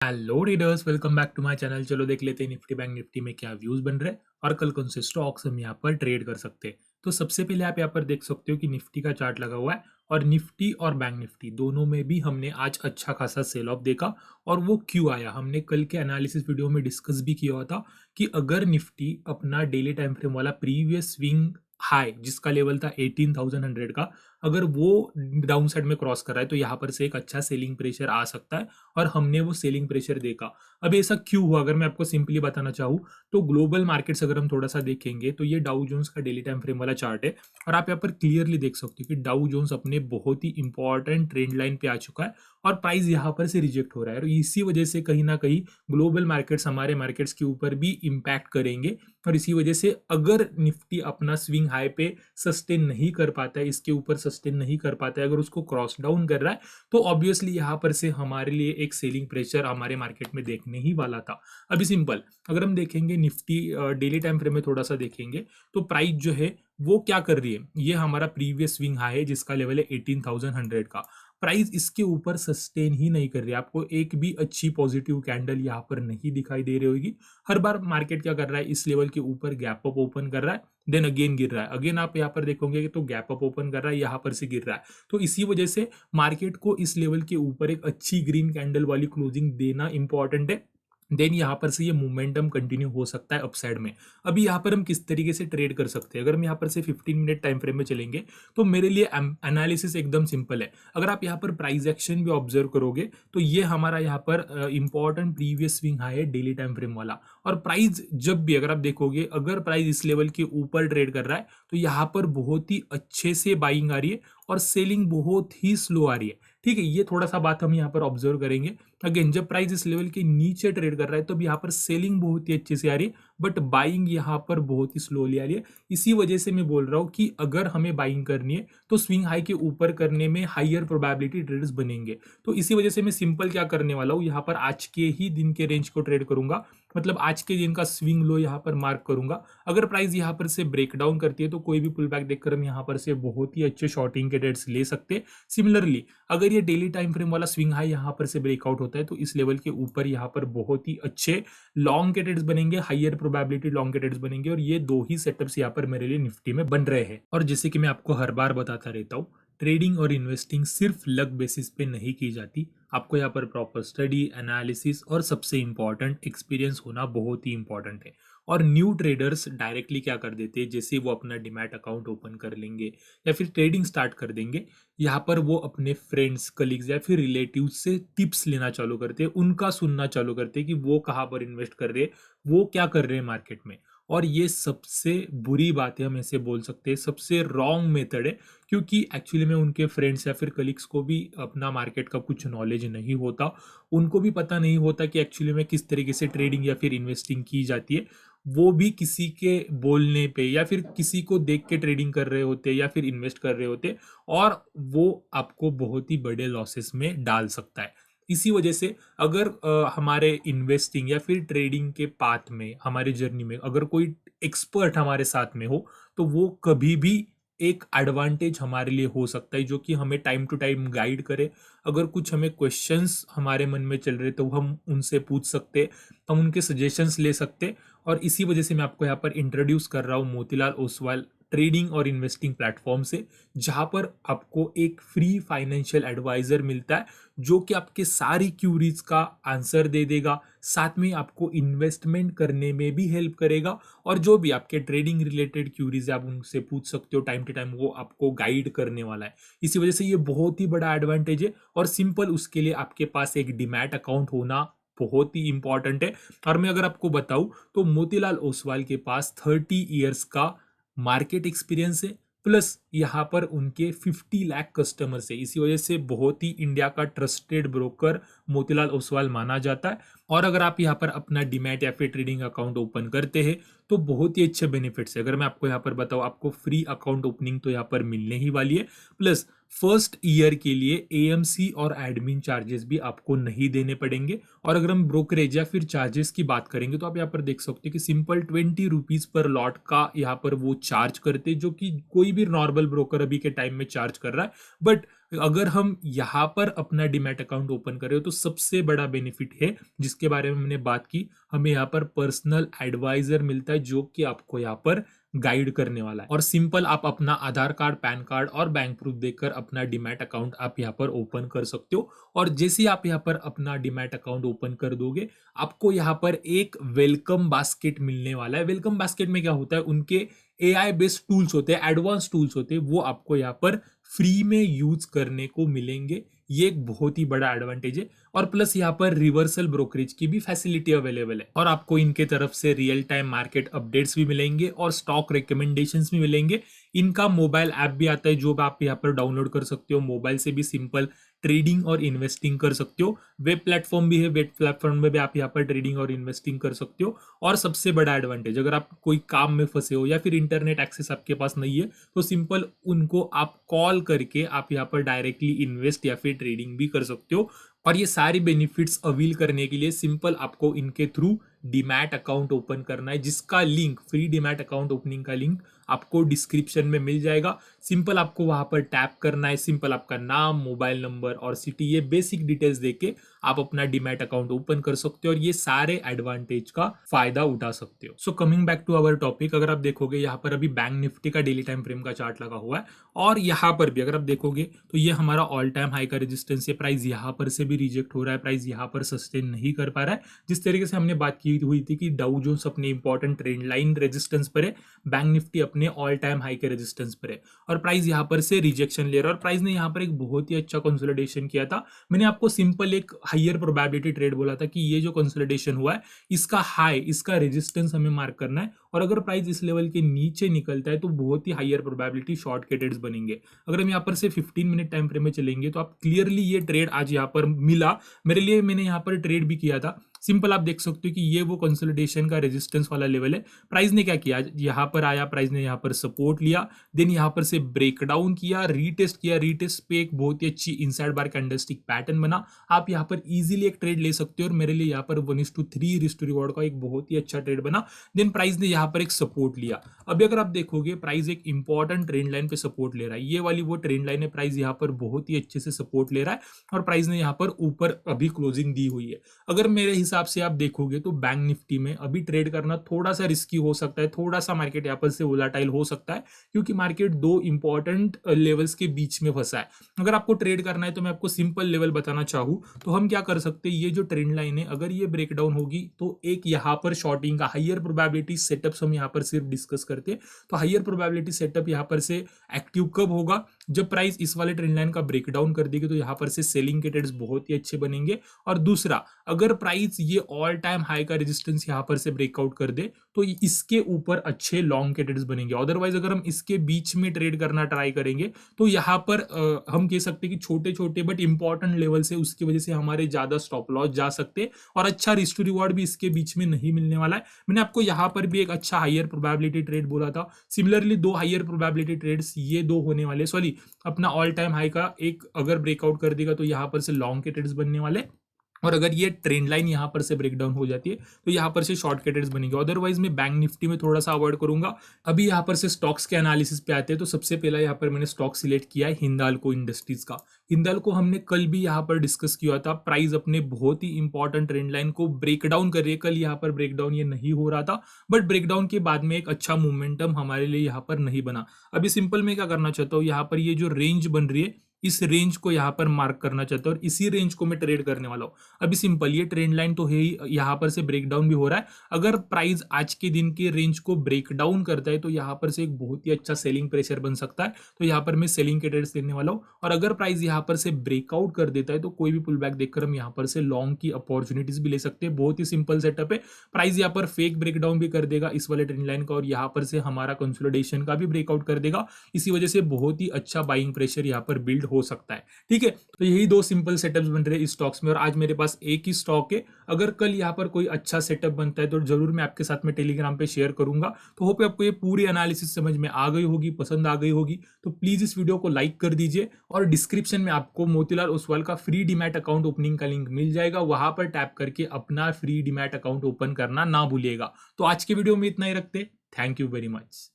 Hello readers, welcome back to my channel. चलो देख लेते हैं निफ्टी बैंक निफ्टी में क्या व्यूज बन रहे हैं और कल कौन से स्टॉक्स हम यहाँ पर ट्रेड कर सकते हैं। तो सबसे पहले आप यहाँ पर देख सकते हो कि निफ्टी का चार्ट लगा हुआ है और निफ्टी और बैंक निफ्टी दोनों में भी हमने आज अच्छा खासा सेल ऑफ देखा। और वो क्यों आया, हमने कल के एनालिसिस वीडियो में डिस्कस भी किया हुआ था कि अगर निफ्टी अपना डेली टाइम फ्रेम वाला प्रीवियस स्विंग हाई जिसका लेवल था 18,100 का, अगर वो डाउन साइड में क्रॉस कर रहा है तो यहाँ पर से एक अच्छा सेलिंग प्रेशर आ सकता है। और हमने वो सेलिंग प्रेशर देखा। अब ऐसा क्यों हुआ, अगर मैं आपको सिंपली बताना चाहूँ तो ग्लोबल मार्केट्स अगर हम थोड़ा सा देखेंगे तो ये डाउ जोन्स का डेली टाइम फ्रेम वाला चार्ट है। और आप यहाँ पर क्लियरली देख सकते हो कि डाउ जोन्स अपने बहुत ही इंपॉर्टेंट ट्रेंड लाइन पे आ चुका है और प्राइस यहाँ पर से रिजेक्ट हो रहा है। और इसी वजह से कहीं ना कहीं ग्लोबल मार्केट्स हमारे मार्केट्स के ऊपर भी इम्पैक्ट करेंगे। और इसी वजह से अगर निफ्टी अपना स्विंग हाई पे सस्टेन नहीं कर पाता है, इसके ऊपर सस्टेन नहीं कर पाता है, अगर उसको क्रॉस डाउन कर रहा है तो ऑब्वियसली यहाँ पर से हमारे लिए एक सेलिंग प्रेशर हमारे मार्केट में देखने ही वाला था। अभी सिंपल अगर हम देखेंगे निफ्टी डेली टाइम फ्रेम में थोड़ा सा देखेंगे तो प्राइस जो है वो क्या कर रही है, ये हमारा प्रीवियस स्विंग हाई है जिसका लेवल है 18,100 का। प्राइस इसके ऊपर सस्टेन ही नहीं कर रही है, आपको एक भी अच्छी पॉजिटिव कैंडल यहाँ पर नहीं दिखाई दे रही होगी। हर बार मार्केट क्या कर रहा है, इस लेवल के ऊपर गैप अप ओपन कर रहा है, देन अगेन गिर रहा है, अगेन आप यहाँ पर देखोगे तो गैप अप ओपन कर रहा है, यहाँ पर से गिर रहा है। तो इसी वजह से मार्केट को इस लेवल के ऊपर एक अच्छी ग्रीन कैंडल वाली क्लोजिंग देना इंपॉर्टेंट है। देन यहाँ पर से ये मोमेंटम कंटिन्यू हो सकता है अपसाइड में। अभी यहाँ पर हम किस तरीके से ट्रेड कर सकते हैं, अगर हम यहाँ पर से 15 मिनट टाइम फ्रेम में चलेंगे तो मेरे लिए एनालिसिस एकदम सिंपल है। अगर आप यहाँ पर प्राइस एक्शन भी ऑब्जर्व करोगे तो ये हमारा यहाँ पर इंपॉर्टेंट प्रीवियस स्विंग हाई है डेली टाइम फ्रेम वाला। और प्राइस जब भी अगर आप देखोगे, अगर प्राइस इस लेवल के ऊपर ट्रेड कर रहा है तो यहाँ पर बहुत ही अच्छे से बाइंग आ रही है और सेलिंग बहुत ही स्लो आ रही है। ठीक है, ये थोड़ा सा बात हम यहाँ पर ऑब्जर्व करेंगे। अगेन जब प्राइस इस लेवल के नीचे ट्रेड कर रहा है तो यहाँ पर सेलिंग बहुत ही अच्छे से आ रही है, बट बाइंग यहाँ पर बहुत ही स्लोली आ रही है। इसी वजह से मैं बोल रहा हूँ कि अगर हमें बाइंग करनी है तो स्विंग हाई के ऊपर करने में हाइयर प्रोबेबिलिटी ट्रेड्स बनेंगे। तो इसी वजह से मैं सिंपल क्या करने वाला हूँ, यहाँ पर आज के ही दिन के रेंज को ट्रेड करूंगा, मतलब आज के दिन का स्विंग लो यहाँ पर मार्क करूंगा। अगर प्राइस यहाँ पर से ब्रेक डाउन करती है तो कोई भी पुल बैक देखकर हम यहाँ पर से बहुत ही अच्छे शॉर्टिंग के ट्रेड्स ले सकते हैं। सिमिलरली अगर ये डेली टाइम फ्रेम वाला स्विंग हाई यहाँ पर से ब्रेकआउट होता है तो इस लेवल के ऊपर यहाँ पर बहुत ही अच्छे लॉन्ग के ट्रेड्स बनेंगे, हाइयर प्रोबेबिलिटी लॉन्ग के ट्रेड्स बनेंगे। और ये दो ही सेटअप्स यहाँ पर मेरे लिए निफ्टी में बन रहे हैं। और जैसे कि मैं आपको हर बार बताता रहता हूँ, ट्रेडिंग और इन्वेस्टिंग सिर्फ लक बेसिस पे नहीं की जाती। आपको यहाँ पर प्रॉपर स्टडी, एनालिसिस और सबसे इंपॉर्टेंट एक्सपीरियंस होना बहुत ही इंपॉर्टेंट है। और न्यू ट्रेडर्स डायरेक्टली क्या कर देते हैं, जैसे वो अपना डिमैट अकाउंट ओपन कर लेंगे या फिर ट्रेडिंग स्टार्ट कर देंगे, यहाँ पर वो अपने फ्रेंड्स, कलीग्स या फिर रिलेटिव्स से टिप्स लेना चालू करते हैं, उनका सुनना चालू करते हैं कि वो कहाँ पर इन्वेस्ट कर रहे हैं, वो क्या कर रहे हैं मार्केट में। और ये सबसे बुरी बात है, हम ऐसे बोल सकते हैं सबसे रॉन्ग मेथड है, क्योंकि एक्चुअली में उनके फ्रेंड्स या फिर कलीग्स को भी अपना मार्केट का कुछ नॉलेज नहीं होता, उनको भी पता नहीं होता कि एक्चुअली में किस तरीके से ट्रेडिंग या फिर इन्वेस्टिंग की जाती है। वो भी किसी के बोलने पे या फिर किसी को देख के ट्रेडिंग कर रहे होते या फिर इन्वेस्ट कर रहे होते, और वो आपको बहुत ही बड़े लॉसेस में डाल सकता है। इसी वजह से अगर हमारे इन्वेस्टिंग या फिर ट्रेडिंग के पाथ में, हमारे जर्नी में अगर कोई एक्सपर्ट हमारे साथ में हो तो वो कभी भी एक एडवांटेज हमारे लिए हो सकता है, जो कि हमें टाइम टू टाइम गाइड करे। अगर कुछ हमें क्वेश्चंस हमारे मन में चल रहे तो हम उनसे पूछ सकते, हम उनके सजेशंस ले सकते। और इसी वजह से मैं आपको यहाँ पर इंट्रोड्यूस कर रहा हूँ मोतीलाल ओसवाल ट्रेडिंग और इन्वेस्टिंग प्लेटफॉर्म से, जहाँ पर आपको एक फ्री फाइनेंशियल एडवाइजर मिलता है जो कि आपके सारी क्यूरीज का आंसर दे देगा, साथ में आपको इन्वेस्टमेंट करने में भी हेल्प करेगा। और जो भी आपके ट्रेडिंग रिलेटेड क्यूरीज है आप उनसे पूछ सकते हो टाइम टू टाइम, वो आपको गाइड करने वाला है। इसी वजह से ये बहुत ही बड़ा एडवांटेज है। और सिंपल उसके लिए आपके पास एक डीमैट अकाउंट होना बहुत ही इंपॉर्टेंट है। और मैं अगर आपको बताऊं तो मोतीलाल ओसवाल के पास 30 इयर्स का मार्केट एक्सपीरियंस है, प्लस यहाँ पर उनके 50 लाख कस्टमर्स है। इसी वजह से बहुत ही इंडिया का ट्रस्टेड ब्रोकर मोतीलाल ओसवाल माना जाता है। और अगर आप यहाँ पर अपना डीमैट या फिर ट्रेडिंग अकाउंट ओपन करते हैं तो बहुत ही अच्छे बेनिफिट्स है। अगर मैं आपको यहाँ पर बताऊँ, आपको फ्री अकाउंट ओपनिंग तो यहाँ पर मिलने ही वाली है, प्लस फर्स्ट ईयर के लिए एएमसी और एडमिन चार्जेस भी आपको नहीं देने पड़ेंगे। और अगर हम ब्रोकरेज या फिर चार्जेस की बात करेंगे तो आप यहाँ पर देख सकते हो कि सिंपल 20 रुपीज पर लॉट का यहाँ पर वो चार्ज करते, जो कि कोई भी नॉर्मल ब्रोकर अभी के टाइम में चार्ज कर रहा है। बट अगर हम यहाँ पर अपना डीमैट अकाउंट ओपन करें तो सबसे बड़ा बेनिफिट है जिसके बारे में मैंने बात की, हमें यहाँ पर पर्सनल एडवाइजर मिलता है जो कि आपको यहाँ पर गाइड करने वाला है। और सिंपल आप अपना आधार कार्ड, पैन कार्ड और बैंक प्रूफ देकर अपना डीमैट अकाउंट आप यहाँ पर ओपन कर सकते हो। और जैसे ही आप यहाँ पर अपना डीमैट अकाउंट ओपन कर दोगे, आपको यहाँ पर एक वेलकम बास्केट मिलने वाला है। वेलकम बास्केट में क्या होता है, उनके एआई बेस्ड टूल्स होते हैं, एडवांस टूल्स होते हैं, वो आपको यहाँ पर फ्री में यूज करने को मिलेंगे। ये एक बहुत ही बड़ा एडवांटेज है। और प्लस यहाँ पर रिवर्सल ब्रोकरेज की भी फैसिलिटी अवेलेबल है और आपको इनके तरफ से रियल टाइम मार्केट अपडेट्स भी मिलेंगे और स्टॉक रिकमेंडेशंस भी मिलेंगे। इनका मोबाइल ऐप भी आता है जो आप यहाँ पर डाउनलोड कर सकते हो, मोबाइल से भी सिंपल ट्रेडिंग और इन्वेस्टिंग कर सकते हो। वेब प्लेटफॉर्म भी है, वेब प्लेटफॉर्म में भी आप यहाँ पर ट्रेडिंग और इन्वेस्टिंग कर सकते हो। और सबसे बड़ा एडवांटेज, अगर आप कोई काम में फंसे हो या फिर इंटरनेट एक्सेस आपके पास नहीं है, तो सिंपल उनको आप कॉल करके आप यहाँ पर डायरेक्टली इन्वेस्ट या फिर ट्रेडिंग भी कर सकते हो। और ये सारी बेनिफिट्स अवील करने के लिए सिंपल आपको इनके थ्रू डीमैट अकाउंट ओपन करना है, जिसका link, free demat account opening का लिंक आपको डिस्क्रिप्शन में मिल जाएगा। सिंपल आपको वहां पर टैप करना है, सिंपल आपका नाम, मोबाइल नंबर और सिटी, ये बेसिक डिटेल्स देके आप अपना डीमैट अकाउंट ओपन कर सकते हो और ये सारे एडवांटेज का फायदा उठा सकते हो। So coming back to our topic, अगर आप देखोगे यहाँ पर अभी बैंक निफ्टी का डेली टाइम फ्रेम का चार्ट लगा हुआ है और यहाँ पर भी अगर आप देखोगे तो ये हमारा ऑल टाइम हाई का रेजिस्टेंस है। प्राइस यहाँ पर से भी रिजेक्ट हो रहा है, प्राइस यहाँ पर सस्टेन नहीं कर पा रहा है। जिस तरीके से हमने बात की हुई थी कि डाउ जोन्स अपने इंपॉर्टेंट ट्रेंड लाइन रेजिस्टेंस पर है, बैंक निफ्टी अपने ऑल टाइम हाई के रेजिस्टेंस पर है और प्राइस यहाँ पर से रिजेक्शन ले रहा है। और प्राइस ने यहाँ पर एक बहुत ही अच्छा कंसोलिडेशन किया था। मैंने आपको सिंपल एक हायर प्रोबेबिलिटी ट्रेड बोला था कि ये जो कंसोलिडेशन हुआ है, इसका हाई, इसका रेजिस्टेंस हमें मार्क करना है और अगर प्राइस इस लेवल के नीचे निकलता है तो बहुत ही हायर प्रोबेबिलिटी शॉर्ट के ट्रेड्स बनेंगे। अगर हम यहाँ पर से 15 मिनट टाइम फ्रेम में चलेंगे तो आप क्लियरली, ये ट्रेड आज यहाँ पर मिला मेरे लिए, मैंने यहाँ पर ट्रेड भी किया था। सिंपल आप देख सकते हो कि ये वो कंसोलिडेशन का रेजिस्टेंस वाला लेवल है। प्राइस ने क्या किया, यहाँ पर आया, प्राइस ने यहाँ पर सपोर्ट लिया, देन यहाँ पर से ब्रेकडाउन किया, रीटेस्ट किया, रीटेस्ट पे एक बहुत ही अच्छी इनसाइड बार कैंडलस्टिक पैटर्न बना। आप यहाँ पर इजीली एक ट्रेड ले सकते हो और मेरे लिए यहाँ पर 1:3 रिस्क टू रिवॉर्ड का एक बहुत ही अच्छा ट्रेड बना। देन प्राइस ने यहाँ पर एक सपोर्ट लिया। अभी अगर आप देखोगे प्राइस एक इंपॉर्टेंट ट्रेंड लाइन पे सपोर्ट ले रहा है, ये वाली वो ट्रेंड लाइन है, प्राइस यहाँ पर बहुत ही अच्छे से सपोर्ट ले रहा है और प्राइस ने यहाँ पर ऊपर अभी क्लोजिंग दी हुई है। अगर मेरे हिसाब से आप देखोगे तो बैंक निफ्टी में अभी ट्रेड करना थोड़ा सा रिस्की हो सकता है, थोड़ा सा मार्केट यहाँ पर से वोलाटाइल हो सकता है क्योंकि मार्केट दो इंपॉर्टेंट लेवल्स के बीच में फंसा है। अगर आपको ट्रेड करना है तो मैं आपको सिंपल लेवल बताना चाहूँ तो हम क्या कर सकते हैं, ये जो ट्रेंड लाइन है अगर ये ब्रेकडाउन होगी तो एक यहाँ पर शॉर्टिंग का हायर प्रोबेबिलिटी सेटअप्स हम यहाँ पर सिर्फ डिस्कस करते हैं। तो हायर प्रोबेबिलिटी सेटअप यहाँ पर से एक्टिव कब होगा, जब प्राइस इस वाले ट्रेंड लाइन का ब्रेकडाउन कर देगी तो यहाँ पर से सेलिंग के ट्रेड्स बहुत ही अच्छे बनेंगे। और दूसरा, अगर प्राइस ये ऑल टाइम हाई का रेजिस्टेंस यहाँ पर से ब्रेकआउट कर दे तो इसके ऊपर अच्छे लॉन्ग के ट्रेड्स बनेंगे। अदरवाइज अगर हम इसके बीच में ट्रेड करना ट्राई करेंगे तो यहाँ पर हम कह सकते हैं कि छोटे छोटे बट इंपॉर्टेंट लेवल से उसकी वजह से हमारे ज्यादा स्टॉप लॉस जा सकते हैं और अच्छा रिस्क टू रिवॉर्ड भी इसके बीच में नहीं मिलने वाला है। मैंने आपको यहाँ पर भी एक अच्छा हायर प्रोबेबिलिटी ट्रेड बोला था। सिमिलरली दो हायर प्रोबेबिलिटी ट्रेड्स ये दो होने वाले, सॉरी, अपना ऑल टाइम हाई का एक अगर ब्रेकआउट कर देगा तो यहाँ पर से लॉन्ग के ट्रेड्स बनने वाले और अगर ये ट्रेंड लाइन यहाँ पर से ब्रेकडाउन हो जाती है तो यहाँ पर से शॉर्ट के ट्रेड्स बनेंगे। अदरवाइज मैं बैंक निफ्टी में थोड़ा सा अवॉइड करूंगा। अभी यहाँ पर से स्टॉक्स के एनालिसिस पे आते हैं तो सबसे पहला यहाँ पर मैंने स्टॉक सिलेक्ट किया है हिंदाल्को इंडस्ट्रीज का। हिंदाल्को हमने कल भी यहाँ पर डिस्कस किया था, प्राइस अपने बहुत ही इंपॉर्टेंट ट्रेंड लाइन को ब्रेकडाउन कर रही है। कल यहाँ पर ब्रेकडाउन ये नहीं हो रहा था बट ब्रेकडाउन के बाद में एक अच्छा मोमेंटम हमारे लिए यहाँ पर नहीं बना। अभी सिंपल मैं क्या करना चाहता हूँ, यहाँ पर ये जो रेंज बन रही है इस रेंज को यहाँ पर मार्क करना चाहता हूँ और इसी रेंज को मैं ट्रेड करने वाला हूँ। अभी सिंपल ये ट्रेंड लाइन तो है ही, यहाँ पर से ब्रेकडाउन भी हो रहा है। अगर प्राइस आज के दिन के रेंज को ब्रेकडाउन करता है तो यहाँ पर से एक बहुत ही अच्छा सेलिंग प्रेशर बन सकता है। तो यहाँ पर मैं सेलिंग के ट्रेड्स लेने वाला हूँ और अगर प्राइस यहाँ पर से ब्रेकआउट कर देता है तो कोई भी पुल बैक देखकर हम यहाँ पर से लॉन्ग की अपॉर्चुनिटीज भी ले सकते हैं। बहुत ही सिंपल सेटअप है। प्राइस यहाँ पर फेक ब्रेकडाउन भी कर देगा इस वाले ट्रेंड लाइन का और यहाँ पर से हमारा कंसोलिडेशन का भी ब्रेकआउट कर देगा। इसी वजह से बहुत ही अच्छा बाइंग प्रेशर यहाँ पर बिल्ड हो सकता है। ठीक है, तो यही दो सिंपल सेटअप्स बन रहे हैं इस स्टॉक्स में और आज मेरे पास एक ही स्टॉक है। अगर कल यहाँ पर कोई अच्छा सेटअप बनता है तो जरूर मैं आपके साथ में टेलीग्राम पे शेयर करूंगा। तो होप आपको ये पूरी एनालिसिस समझ में आ गई होगी, पसंद आ गई होगी। तो प्लीज इस वीडियो को लाइक कर दीजिए और डिस्क्रिप्शन में आपको मोतीलाल ओसवाल का फ्री डीमैट अकाउंट ओपनिंग का लिंक मिल जाएगा, वहां पर टैप करके अपना फ्री डीमैट अकाउंट ओपन करना ना भूलिएगा। तो आज के वीडियो में इतना ही रखते, थैंक यू वेरी मच।